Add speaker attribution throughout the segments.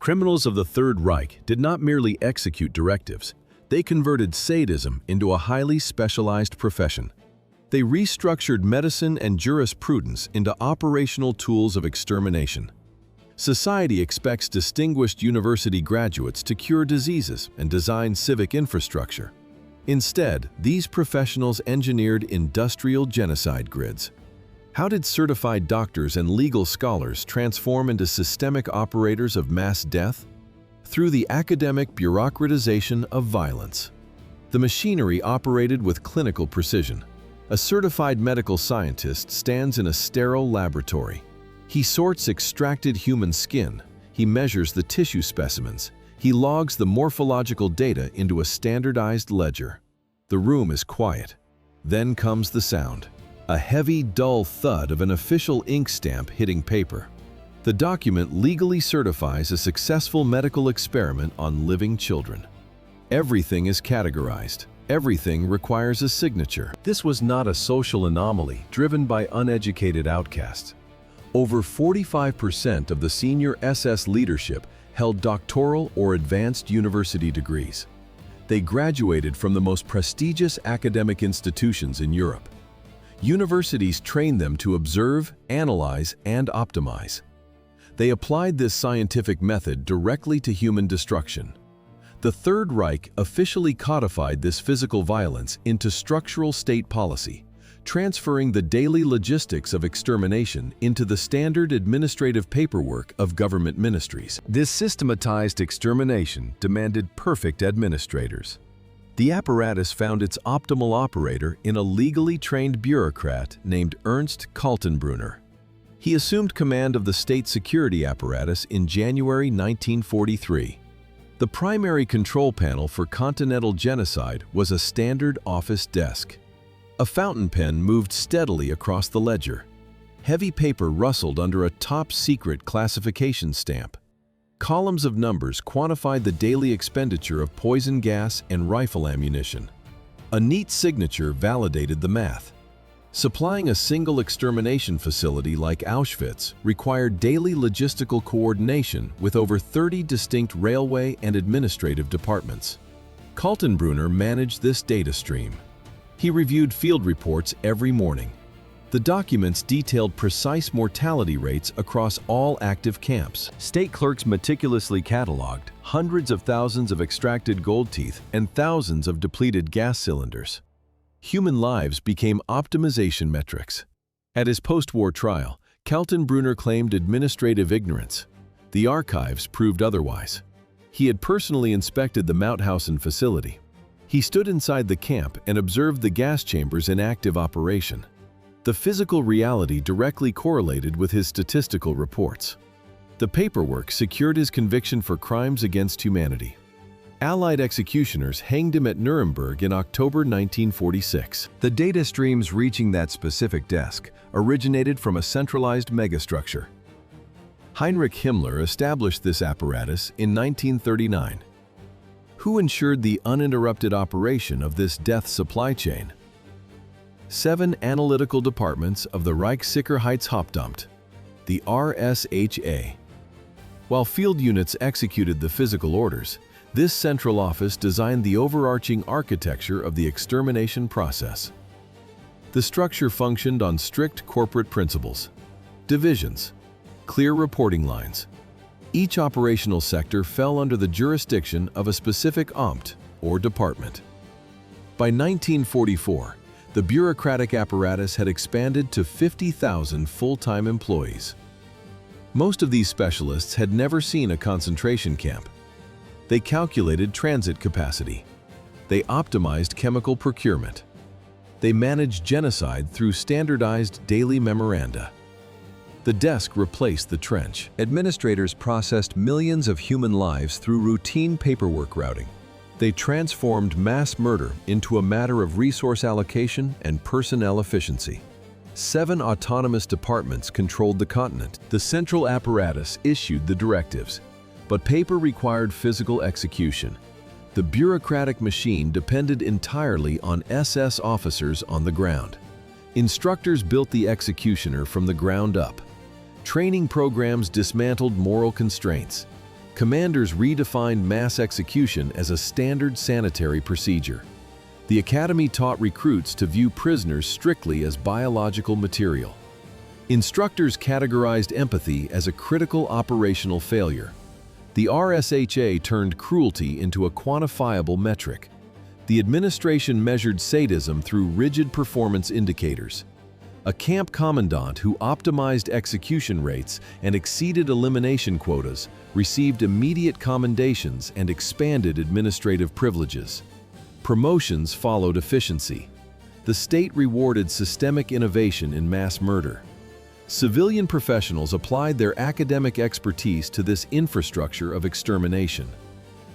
Speaker 1: Criminals of the Third Reich did not merely execute directives, they converted sadism into a highly specialized profession. They restructured medicine and jurisprudence into operational tools of extermination. Society expects distinguished university graduates to cure diseases and design civic infrastructure. Instead, these professionals engineered industrial genocide grids. How did certified doctors and legal scholars transform into systemic operators of mass death? Through the academic bureaucratization of violence. The machinery operated with clinical precision. A certified medical scientist stands in a sterile laboratory. He sorts extracted human skin. He measures the tissue specimens. He logs the morphological data into a standardized ledger. The room is quiet. Then comes the sound. A heavy, dull thud of an official ink stamp hitting paper. The document legally certifies a successful medical experiment on living children. Everything is categorized. Everything requires a signature. This was not a social anomaly driven by uneducated outcasts. Over 45% of the senior SS leadership held doctoral or advanced university degrees. They graduated from the most prestigious academic institutions in Europe. Universities trained them to observe, analyze, and optimize. They applied this scientific method directly to human destruction. The Third Reich officially codified this physical violence into structural state policy, transferring the daily logistics of extermination into the standard administrative paperwork of government ministries. This systematized extermination demanded perfect administrators. The apparatus found its optimal operator in a legally trained bureaucrat named Ernst Kaltenbrunner. He assumed command of the state security apparatus in January 1943. The primary control panel for continental genocide was a standard office desk. A fountain pen moved steadily across the ledger. Heavy paper rustled under a top-secret classification stamp. Columns of numbers quantified the daily expenditure of poison gas and rifle ammunition. A neat signature validated the math. Supplying a single extermination facility like Auschwitz required daily logistical coordination with over 30 distinct railway and administrative departments. Kaltenbrunner managed this data stream. He reviewed field reports every morning. The documents detailed precise mortality rates across all active camps. State clerks meticulously cataloged hundreds of thousands of extracted gold teeth and thousands of depleted gas cylinders. Human lives became optimization metrics. At his post-war trial, Kaltenbrunner claimed administrative ignorance. The archives proved otherwise. He had personally inspected the Mauthausen facility. He stood inside the camp and observed the gas chambers in active operation. The physical reality directly correlated with his statistical reports. The paperwork secured his conviction for crimes against humanity. Allied executioners hanged him at Nuremberg in October 1946. The data streams reaching that specific desk originated from a centralized megastructure. Heinrich Himmler established this apparatus in 1939. Who ensured the uninterrupted operation of this death supply chain? 7 analytical departments of the Reichssicherheitshauptamt, the RSHA. While field units executed the physical orders, this central office designed the overarching architecture of the extermination process. The structure functioned on strict corporate principles. Divisions, clear reporting lines. Each operational sector fell under the jurisdiction of a specific Amt, or department. By 1944, the bureaucratic apparatus had expanded to 50,000 full-time employees. Most of these specialists had never seen a concentration camp. They calculated transit capacity. They optimized chemical procurement. They managed genocide through standardized daily memoranda. The desk replaced the trench. Administrators processed millions of human lives through routine paperwork routing. They transformed mass murder into a matter of resource allocation and personnel efficiency. 7 autonomous departments controlled the continent. The central apparatus issued the directives, but paper required physical execution. The bureaucratic machine depended entirely on SS officers on the ground. Instructors built the executioner from the ground up. Training programs dismantled moral constraints. Commanders redefined mass execution as a standard sanitary procedure. The academy taught recruits to view prisoners strictly as biological material. Instructors categorized empathy as a critical operational failure. The RSHA turned cruelty into a quantifiable metric. The administration measured sadism through rigid performance indicators. A camp commandant who optimized execution rates and exceeded elimination quotas received immediate commendations and expanded administrative privileges. Promotions followed efficiency. The state rewarded systemic innovation in mass murder. Civilian professionals applied their academic expertise to this infrastructure of extermination.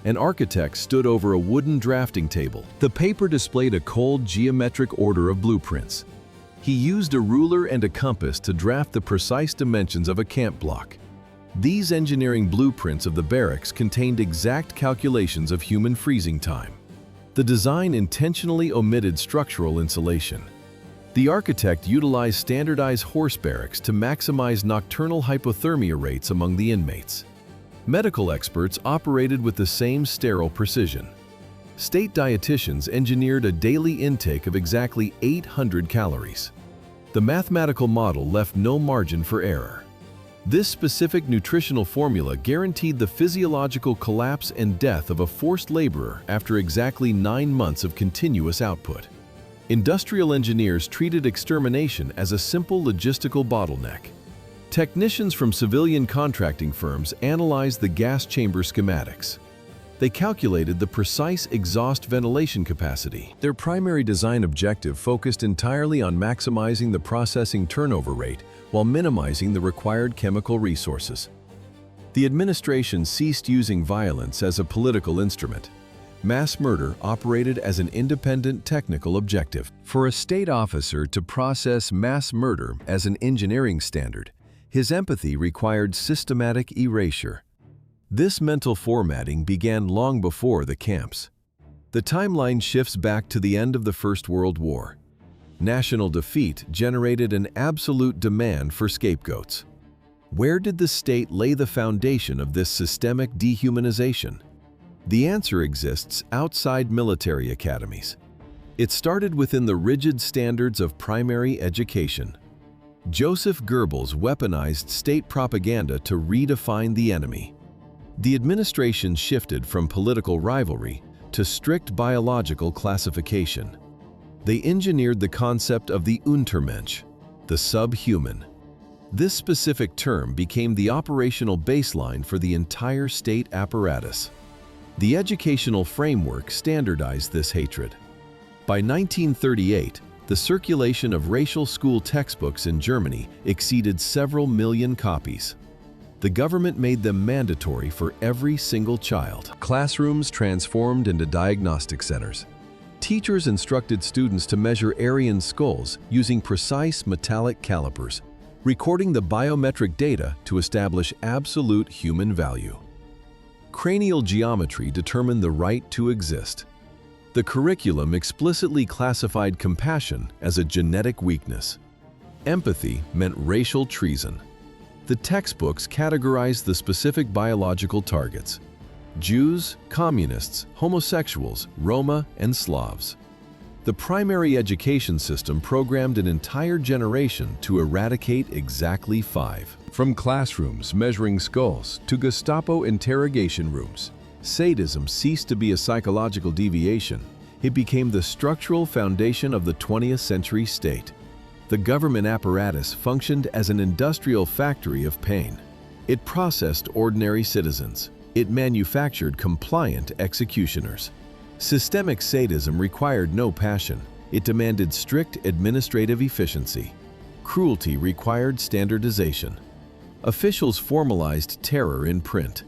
Speaker 1: An architect stood over a wooden drafting table. The paper displayed a cold geometric order of blueprints. He used a ruler and a compass to draft the precise dimensions of a camp block. These engineering blueprints of the barracks contained exact calculations of human freezing time. The design intentionally omitted structural insulation. The architect utilized standardized horse barracks to maximize nocturnal hypothermia rates among the inmates. Medical experts operated with the same sterile precision. State dietitians engineered a daily intake of exactly 800 calories. The mathematical model left no margin for error. This specific nutritional formula guaranteed the physiological collapse and death of a forced laborer after exactly 9 months of continuous output. Industrial engineers treated extermination as a simple logistical bottleneck. Technicians from civilian contracting firms analyzed the gas chamber schematics. They calculated the precise exhaust ventilation capacity. Their primary design objective focused entirely on maximizing the processing turnover rate while minimizing the required chemical resources. The administration ceased using violence as a political instrument. Mass murder operated as an independent technical objective. For a state officer to process mass murder as an engineering standard, his empathy required systematic erasure. This mental formatting began long before the camps. The timeline shifts back to the end of the First World War. National defeat generated an absolute demand for scapegoats. Where did the state lay the foundation of this systemic dehumanization? The answer exists outside military academies. It started within the rigid standards of primary education. Joseph Goebbels weaponized state propaganda to redefine the enemy. The administration shifted from political rivalry to strict biological classification. They engineered the concept of the Untermensch, the subhuman. This specific term became the operational baseline for the entire state apparatus. The educational framework standardized this hatred. By 1938, the circulation of racial school textbooks in Germany exceeded several million copies. The government made them mandatory for every single child. Classrooms transformed into diagnostic centers. Teachers instructed students to measure Aryan skulls using precise metallic calipers, recording the biometric data to establish absolute human value. Cranial geometry determined the right to exist. The curriculum explicitly classified compassion as a genetic weakness. Empathy meant racial treason. The textbooks categorized the specific biological targets: Jews, communists, homosexuals, Roma, and Slavs. The primary education system programmed an entire generation to eradicate exactly 5. From classrooms measuring skulls to Gestapo interrogation rooms, sadism ceased to be a psychological deviation. It became the structural foundation of the 20th century state. The government apparatus functioned as an industrial factory of pain. It processed ordinary citizens. It manufactured compliant executioners. Systemic sadism required no passion. It demanded strict administrative efficiency. Cruelty required standardization. Officials formalized terror in print.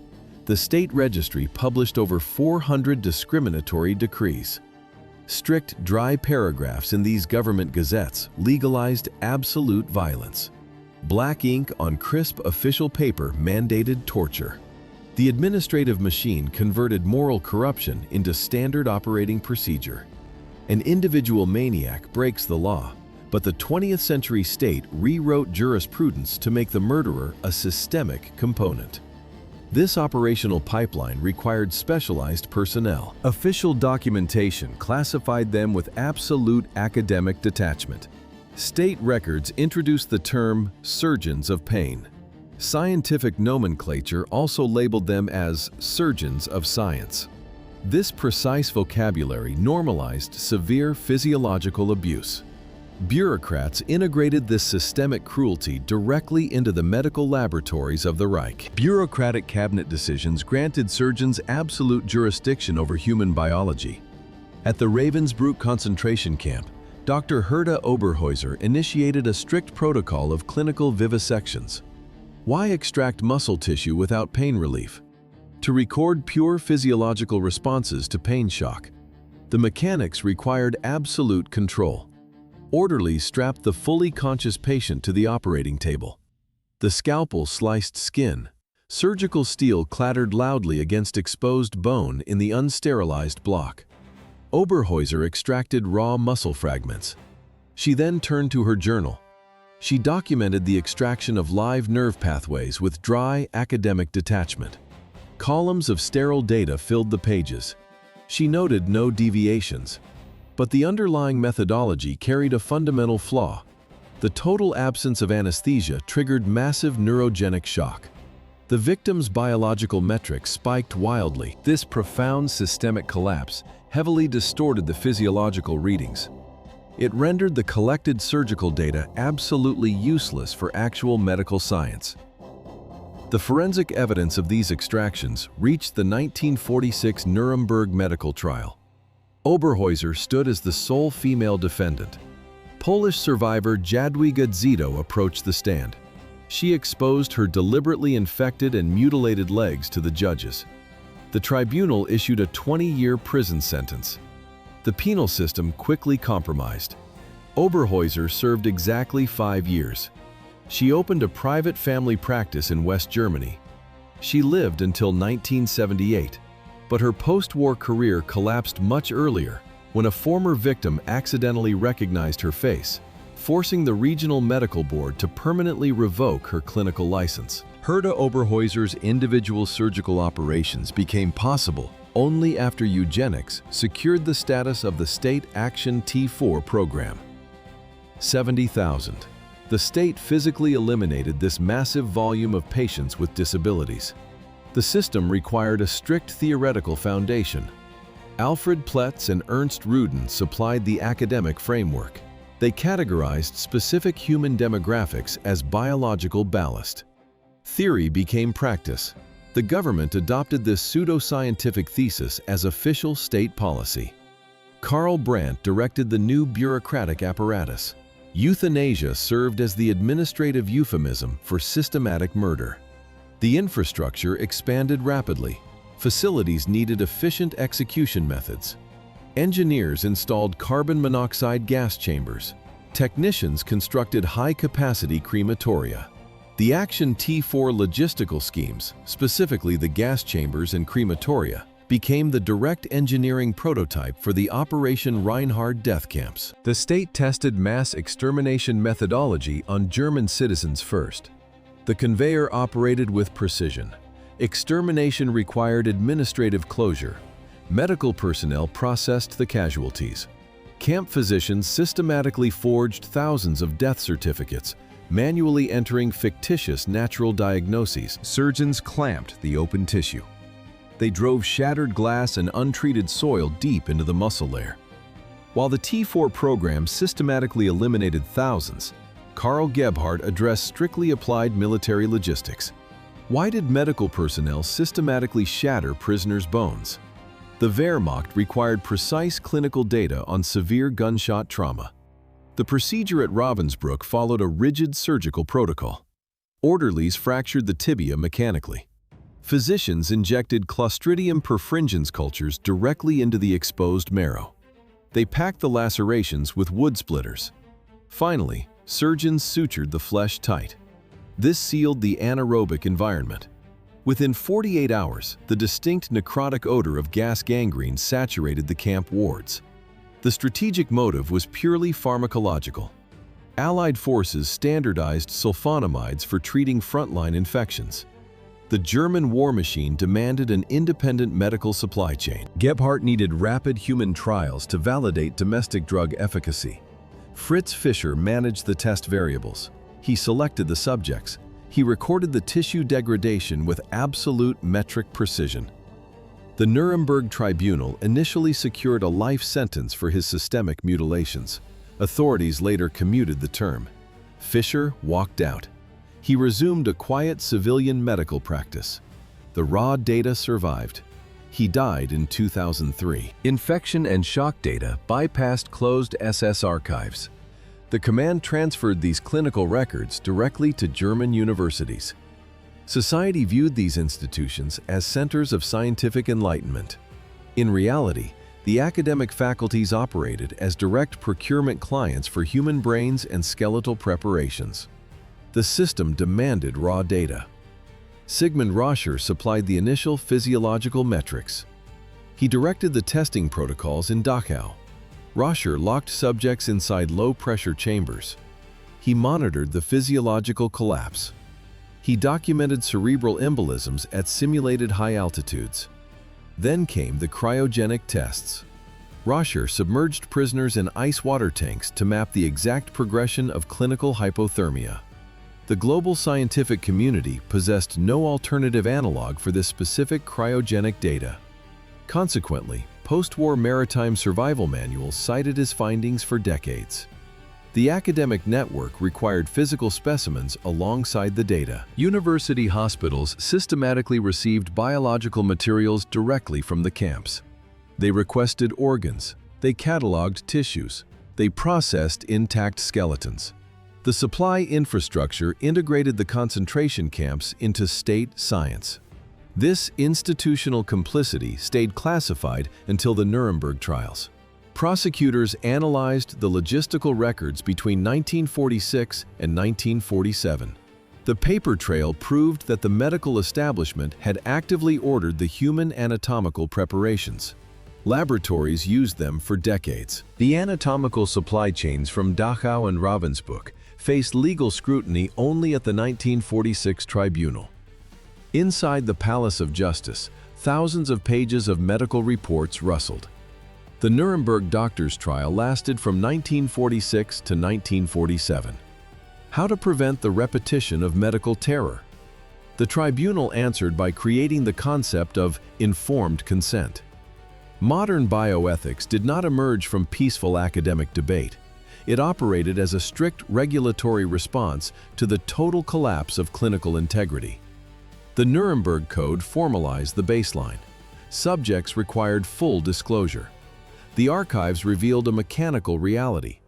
Speaker 1: The state registry published over 400 discriminatory decrees. Strict, dry paragraphs in these government gazettes legalized absolute violence. Black ink on crisp official paper mandated torture. The administrative machine converted moral corruption into standard operating procedure. An individual maniac breaks the law, but the 20th century state rewrote jurisprudence to make the murderer a systemic component. This operational pipeline required specialized personnel. Official documentation classified them with absolute academic detachment. State records introduced the term surgeons of pain. Scientific nomenclature also labeled them as surgeons of science. This precise vocabulary normalized severe physiological abuse. Bureaucrats integrated this systemic cruelty directly into the medical laboratories of the Reich. Bureaucratic cabinet decisions granted surgeons absolute jurisdiction over human biology. At the Ravensbrück concentration camp, Dr. Herta Oberhäuser initiated a strict protocol of clinical vivisections. Why extract muscle tissue without pain relief? To record pure physiological responses to pain shock. The mechanics required absolute control. Orderlies strapped the fully conscious patient to the operating table. The scalpel sliced skin. Surgical steel clattered loudly against exposed bone in the unsterilized block. Oberhäuser extracted raw muscle fragments. She then turned to her journal. She documented the extraction of live nerve pathways with dry, academic detachment. Columns of sterile data filled the pages. She noted no deviations. But the underlying methodology carried a fundamental flaw. The total absence of anesthesia triggered massive neurogenic shock. The victim's biological metrics spiked wildly. This profound systemic collapse heavily distorted the physiological readings. It rendered the collected surgical data absolutely useless for actual medical science. The forensic evidence of these extractions reached the 1946 Nuremberg medical trial. Oberhäuser stood as the sole female defendant. Polish survivor Jadwiga Zito approached the stand. She exposed her deliberately infected and mutilated legs to the judges. The tribunal issued a 20-year prison sentence. The penal system quickly compromised. Oberhäuser served exactly 5 years. She opened a private family practice in West Germany. She lived until 1978. But her post-war career collapsed much earlier when a former victim accidentally recognized her face, forcing the regional medical board to permanently revoke her clinical license. Herta Oberhäuser's individual surgical operations became possible only after eugenics secured the status of the State Action T4 program. 70,000. The state physically eliminated this massive volume of patients with disabilities. The system required a strict theoretical foundation. Alfred Pletz and Ernst Ruden supplied the academic framework. They categorized specific human demographics as biological ballast. Theory became practice. The government adopted this pseudo-scientific thesis as official state policy. Karl Brandt directed the new bureaucratic apparatus. Euthanasia served as the administrative euphemism for systematic murder. The infrastructure expanded rapidly. Facilities needed efficient execution methods. Engineers installed carbon monoxide gas chambers. Technicians constructed high-capacity crematoria. The Action T4 logistical schemes, specifically the gas chambers and crematoria, became the direct engineering prototype for the Operation Reinhard death camps. The state tested mass extermination methodology on German citizens first. The conveyor operated with precision. Extermination required administrative closure. Medical personnel processed the casualties. Camp physicians systematically forged thousands of death certificates, manually entering fictitious natural diagnoses. Surgeons clamped the open tissue. They drove shattered glass and untreated soil deep into the muscle layer. While the T4 program systematically eliminated thousands, Karl Gebhardt addressed strictly applied military logistics. Why did medical personnel systematically shatter prisoners' bones? The Wehrmacht required precise clinical data on severe gunshot trauma. The procedure at Ravensbrück followed a rigid surgical protocol. Orderlies fractured the tibia mechanically. Physicians injected Clostridium perfringens cultures directly into the exposed marrow. They packed the lacerations with wood splitters. Finally, surgeons sutured the flesh tight. This sealed the anaerobic environment. Within 48 hours, the distinct necrotic odor of gas gangrene saturated the camp wards. The strategic motive was purely pharmacological. Allied forces standardized sulfonamides for treating frontline infections. The German war machine demanded an independent medical supply chain. Gebhardt needed rapid human trials to validate domestic drug efficacy. Fritz Fischer managed the test variables. He selected the subjects. He recorded the tissue degradation with absolute metric precision. The Nuremberg Tribunal initially secured a life sentence for his systemic mutilations. Authorities later commuted the term. Fischer walked out. He resumed a quiet civilian medical practice. The raw data survived. He died in 2003. Infection and shock data bypassed closed SS archives. The command transferred these clinical records directly to German universities. Society viewed these institutions as centers of scientific enlightenment. In reality, the academic faculties operated as direct procurement clients for human brains and skeletal preparations. The system demanded raw data. Sigmund Roscher supplied the initial physiological metrics. He directed the testing protocols in Dachau. Roscher locked subjects inside low-pressure chambers. He monitored the physiological collapse. He documented cerebral embolisms at simulated high altitudes. Then came the cryogenic tests. Roscher submerged prisoners in ice water tanks to map the exact progression of clinical hypothermia. The global scientific community possessed no alternative analog for this specific cryogenic data. Consequently, post-war maritime survival manuals cited his findings for decades. The academic network required physical specimens alongside the data. University hospitals systematically received biological materials directly from the camps. They requested organs. They cataloged tissues. They processed intact skeletons. The supply infrastructure integrated the concentration camps into state science. This institutional complicity stayed classified until the Nuremberg trials. Prosecutors analyzed the logistical records between 1946 and 1947. The paper trail proved that the medical establishment had actively ordered the human anatomical preparations. Laboratories used them for decades. The anatomical supply chains from Dachau and Ravensbrück faced legal scrutiny only at the 1946 tribunal. Inside the Palace of Justice, thousands of pages of medical reports rustled. The Nuremberg doctors' trial lasted from 1946 to 1947. How to prevent the repetition of medical terror? The tribunal answered by creating the concept of informed consent. Modern bioethics did not emerge from peaceful academic debate. It operated as a strict regulatory response to the total collapse of clinical integrity. The Nuremberg Code formalized the baseline. Subjects required full disclosure. The archives revealed a mechanical reality.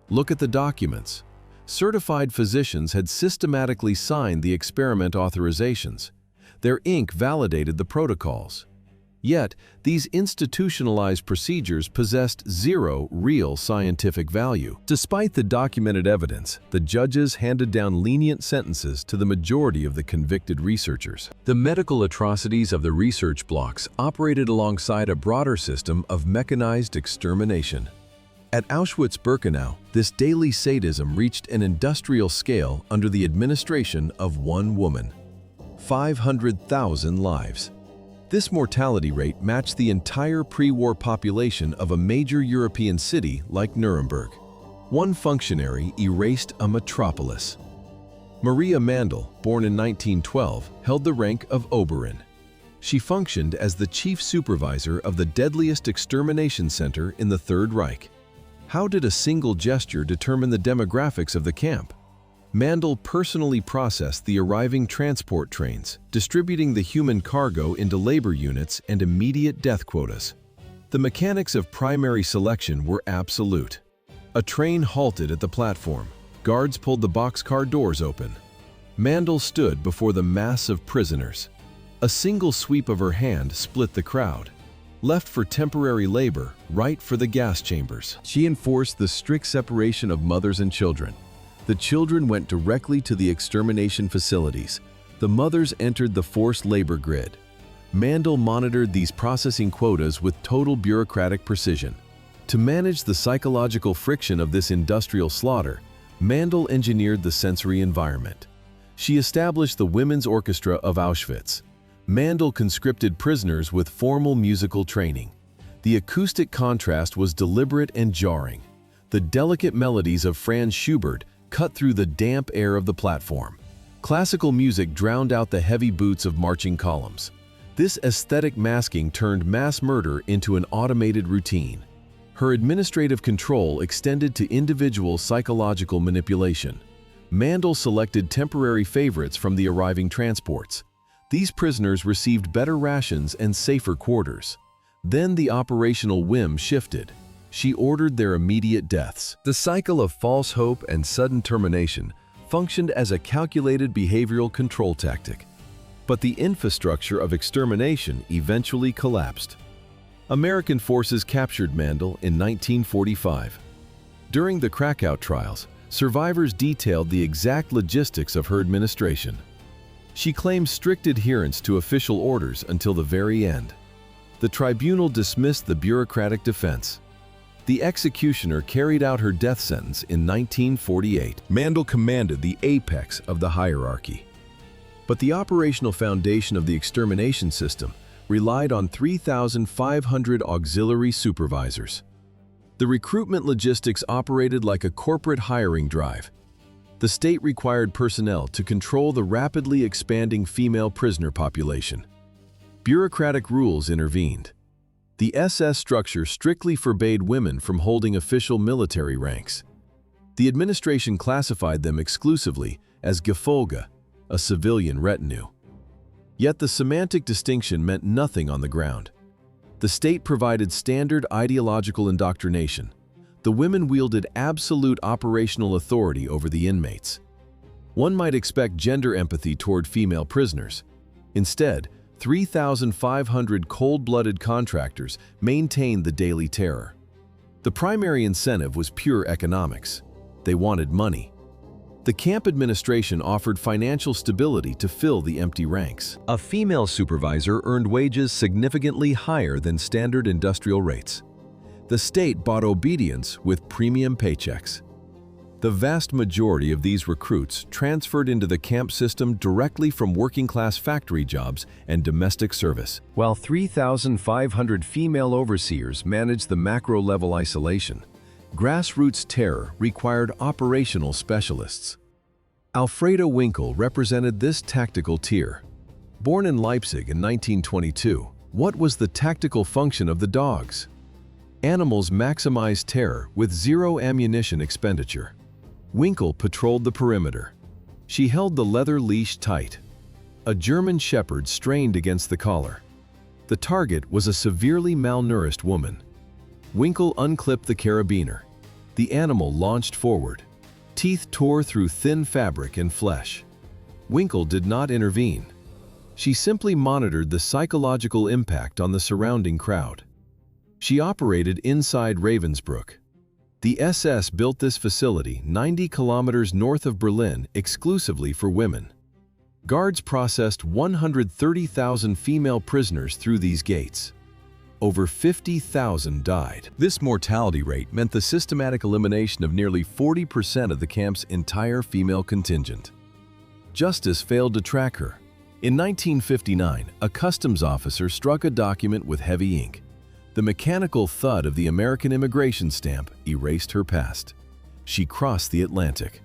Speaker 1: Look at the documents. Certified physicians had systematically signed the experiment authorizations. Their ink validated the protocols. Yet, these institutionalized procedures possessed zero real scientific value. Despite the documented evidence, the judges handed down lenient sentences to the majority of the convicted researchers. The medical atrocities of the research blocks operated alongside a broader system of mechanized extermination. At Auschwitz-Birkenau, this daily sadism reached an industrial scale under the administration of one woman. 500,000 lives. This mortality rate matched the entire pre-war population of a major European city like Nuremberg. One functionary erased a metropolis. Maria Mandl, born in 1912, held the rank of Oberin. She functioned as the chief supervisor of the deadliest extermination center in the Third Reich. How did a single gesture determine the demographics of the camp? Mandl personally processed the arriving transport trains, distributing the human cargo into labor units and immediate death quotas. The mechanics of primary selection were absolute. A train halted at the platform. Guards pulled the boxcar doors open. Mandl stood before the mass of prisoners. A single sweep of her hand split the crowd. Left for temporary labor, right for the gas chambers. She enforced the strict separation of mothers and children. The children went directly to the extermination facilities. The mothers entered the forced labor grid. Mandl monitored these processing quotas with total bureaucratic precision. To manage the psychological friction of this industrial slaughter, Mandl engineered the sensory environment. She established the Women's Orchestra of Auschwitz. Mandel conscripted prisoners with formal musical training. The acoustic contrast was deliberate and jarring. The delicate melodies of Franz Schubert cut through the damp air of the platform. Classical music drowned out the heavy boots of marching columns. This aesthetic masking turned mass murder into an automated routine. Her administrative control extended to individual psychological manipulation. Mandel selected temporary favorites from the arriving transports. These prisoners received better rations and safer quarters. Then the operational whim shifted. She ordered their immediate deaths. The cycle of false hope and sudden termination functioned as a calculated behavioral control tactic. But the infrastructure of extermination eventually collapsed. American forces captured Mandel in 1945. During the Krakow trials, survivors detailed the exact logistics of her administration. She claimed strict adherence to official orders until the very end. The tribunal dismissed the bureaucratic defense. The executioner carried out her death sentence in 1948. Mandel commanded the apex of the hierarchy. But the operational foundation of the extermination system relied on 3,500 auxiliary supervisors. The recruitment logistics operated like a corporate hiring drive. The state required personnel to control the rapidly expanding female prisoner population. Bureaucratic rules intervened. The SS structure strictly forbade women from holding official military ranks. The administration classified them exclusively as Gefolge, a civilian retinue. Yet the semantic distinction meant nothing on the ground. The state provided standard ideological indoctrination. The women wielded absolute operational authority over the inmates. One might expect gender empathy toward female prisoners. Instead, 3,500 cold-blooded contractors maintained the daily terror. The primary incentive was pure economics. They wanted money. The camp administration offered financial stability to fill the empty ranks. A female supervisor earned wages significantly higher than standard industrial rates. The state bought obedience with premium paychecks. The vast majority of these recruits transferred into the camp system directly from working-class factory jobs and domestic service, while 3,500 female overseers managed the macro-level isolation. Grassroots terror required operational specialists. Alfreda Winkel represented this tactical tier. Born in Leipzig in 1922, what was the tactical function of the dogs? Animals maximized terror with zero ammunition expenditure. Winkel patrolled the perimeter. She held the leather leash tight. A German shepherd strained against the collar. The target was a severely malnourished woman. Winkel unclipped the carabiner. The animal launched forward. Teeth tore through thin fabric and flesh. Winkel did not intervene. She simply monitored the psychological impact on the surrounding crowd. She operated inside Ravensbrück. The SS built this facility 90 kilometers north of Berlin exclusively for women. Guards processed 130,000 female prisoners through these gates. Over 50,000 died. This mortality rate meant the systematic elimination of nearly 40% of the camp's entire female contingent. Justice failed to track her. In 1959, a customs officer struck a document with heavy ink. The mechanical thud of the American immigration stamp erased her past. She crossed the Atlantic.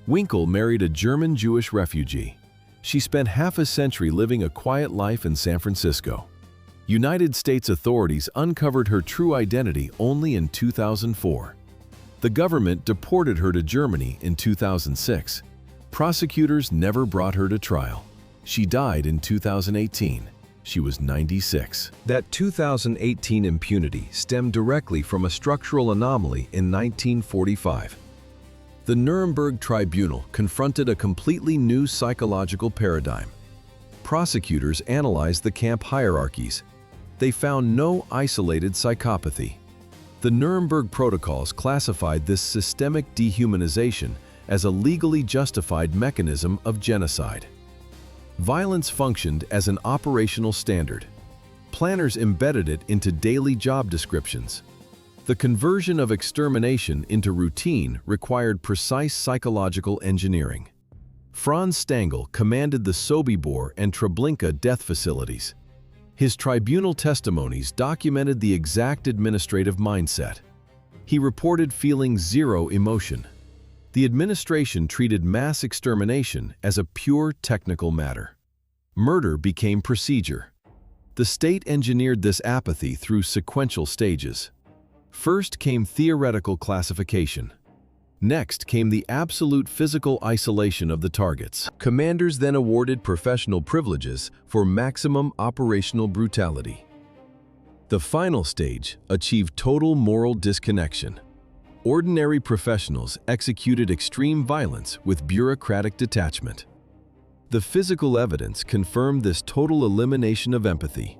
Speaker 1: Winkel married a German Jewish refugee. She spent half a century living a quiet life in San Francisco. United States authorities uncovered her true identity only in 2004. The government deported her to Germany in 2006. Prosecutors never brought her to trial. She died in 2018. She was 96. That 2018 impunity stemmed directly from a structural anomaly in 1945. The Nuremberg Tribunal confronted a completely new psychological paradigm. Prosecutors analyzed the camp hierarchies. They found no isolated psychopathy. The Nuremberg Protocols classified this systemic dehumanization as a legally justified mechanism of genocide. Violence functioned as an operational standard. Planners embedded it into daily job descriptions. The conversion of extermination into routine required precise psychological engineering. Franz Stangl commanded the Sobibor and Treblinka death facilities. His tribunal testimonies documented the exact administrative mindset. He reported feeling zero emotion. The administration treated mass extermination as a pure technical matter. Murder became procedure. The state engineered this apathy through sequential stages. First came theoretical classification. Next came the absolute physical isolation of the targets. Commanders then awarded professional privileges for maximum operational brutality. The final stage achieved total moral disconnection. Ordinary professionals executed extreme violence with bureaucratic detachment. The physical evidence confirmed this total elimination of empathy.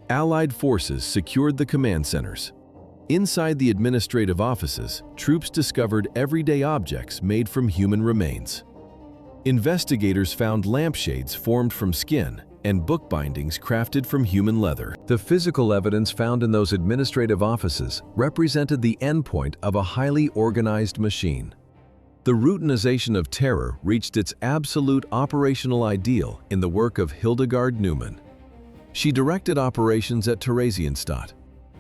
Speaker 1: Allied forces secured the command centers. Inside the administrative offices, troops discovered everyday objects made from human remains. Investigators found lampshades formed from skin and bookbindings crafted from human leather. The physical evidence found in those administrative offices represented the endpoint of a highly organized machine. The routinization of terror reached its absolute operational ideal in the work of Hildegard Neumann. She directed operations at Theresienstadt.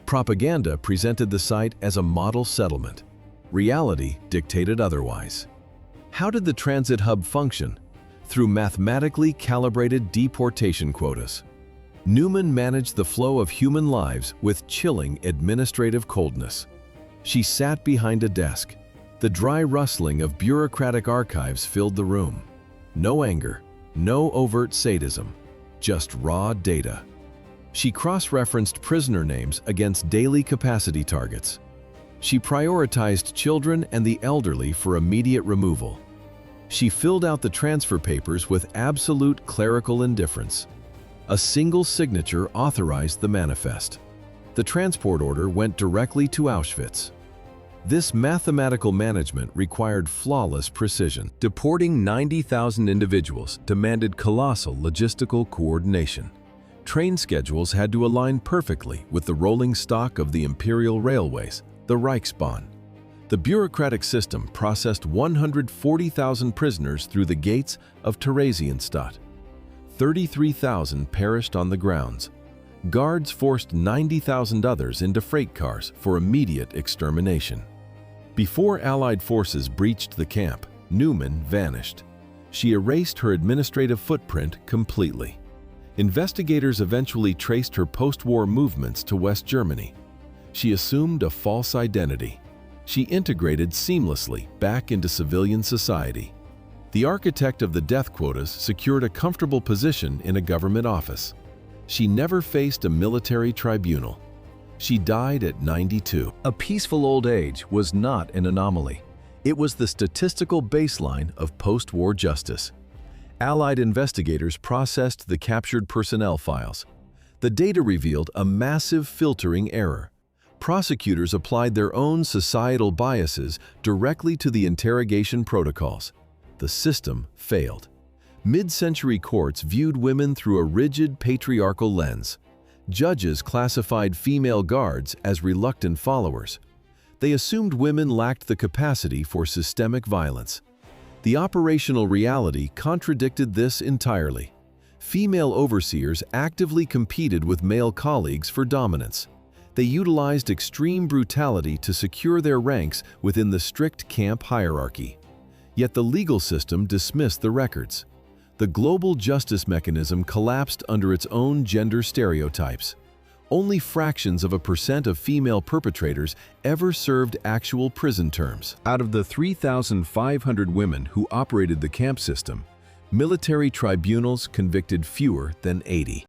Speaker 1: Propaganda presented the site as a model settlement. Reality dictated otherwise. How did the transit hub function? Through mathematically calibrated deportation quotas. Neumann managed the flow of human lives with chilling administrative coldness. She sat behind a desk. The dry rustling of bureaucratic archives filled the room. No anger, no overt sadism, just raw data. She cross-referenced prisoner names against daily capacity targets. She prioritized children and the elderly for immediate removal. She filled out the transfer papers with absolute clerical indifference. A single signature authorized the manifest. The transport order went directly to Auschwitz. This mathematical management required flawless precision. Deporting 90,000 individuals demanded colossal logistical coordination. Train schedules had to align perfectly with the rolling stock of the Imperial Railways, the Reichsbahn. The bureaucratic system processed 140,000 prisoners through the gates of Theresienstadt. 33,000 perished on the grounds. Guards forced 90,000 others into freight cars for immediate extermination. Before Allied forces breached the camp, Neumann vanished. She erased her administrative footprint completely. Investigators eventually traced her post-war movements to West Germany. She assumed a false identity. She integrated seamlessly back into civilian society. The architect of the death quotas secured a comfortable position in a government office. She never faced a military tribunal. She died at 92. A peaceful old age was not an anomaly. It was the statistical baseline of post-war justice. Allied investigators processed the captured personnel files. The data revealed a massive filtering error. Prosecutors applied their own societal biases directly to the interrogation protocols. The system failed. Mid-century courts viewed women through a rigid patriarchal lens. Judges classified female guards as reluctant followers. They assumed women lacked the capacity for systemic violence. The operational reality contradicted this entirely. Female overseers actively competed with male colleagues for dominance. They utilized extreme brutality to secure their ranks within the strict camp hierarchy. Yet the legal system dismissed the records. The global justice mechanism collapsed under its own gender stereotypes. Only fractions of a percent of female perpetrators ever served actual prison terms. Out of the 3,500 women who operated the camp system, military tribunals convicted fewer than 80.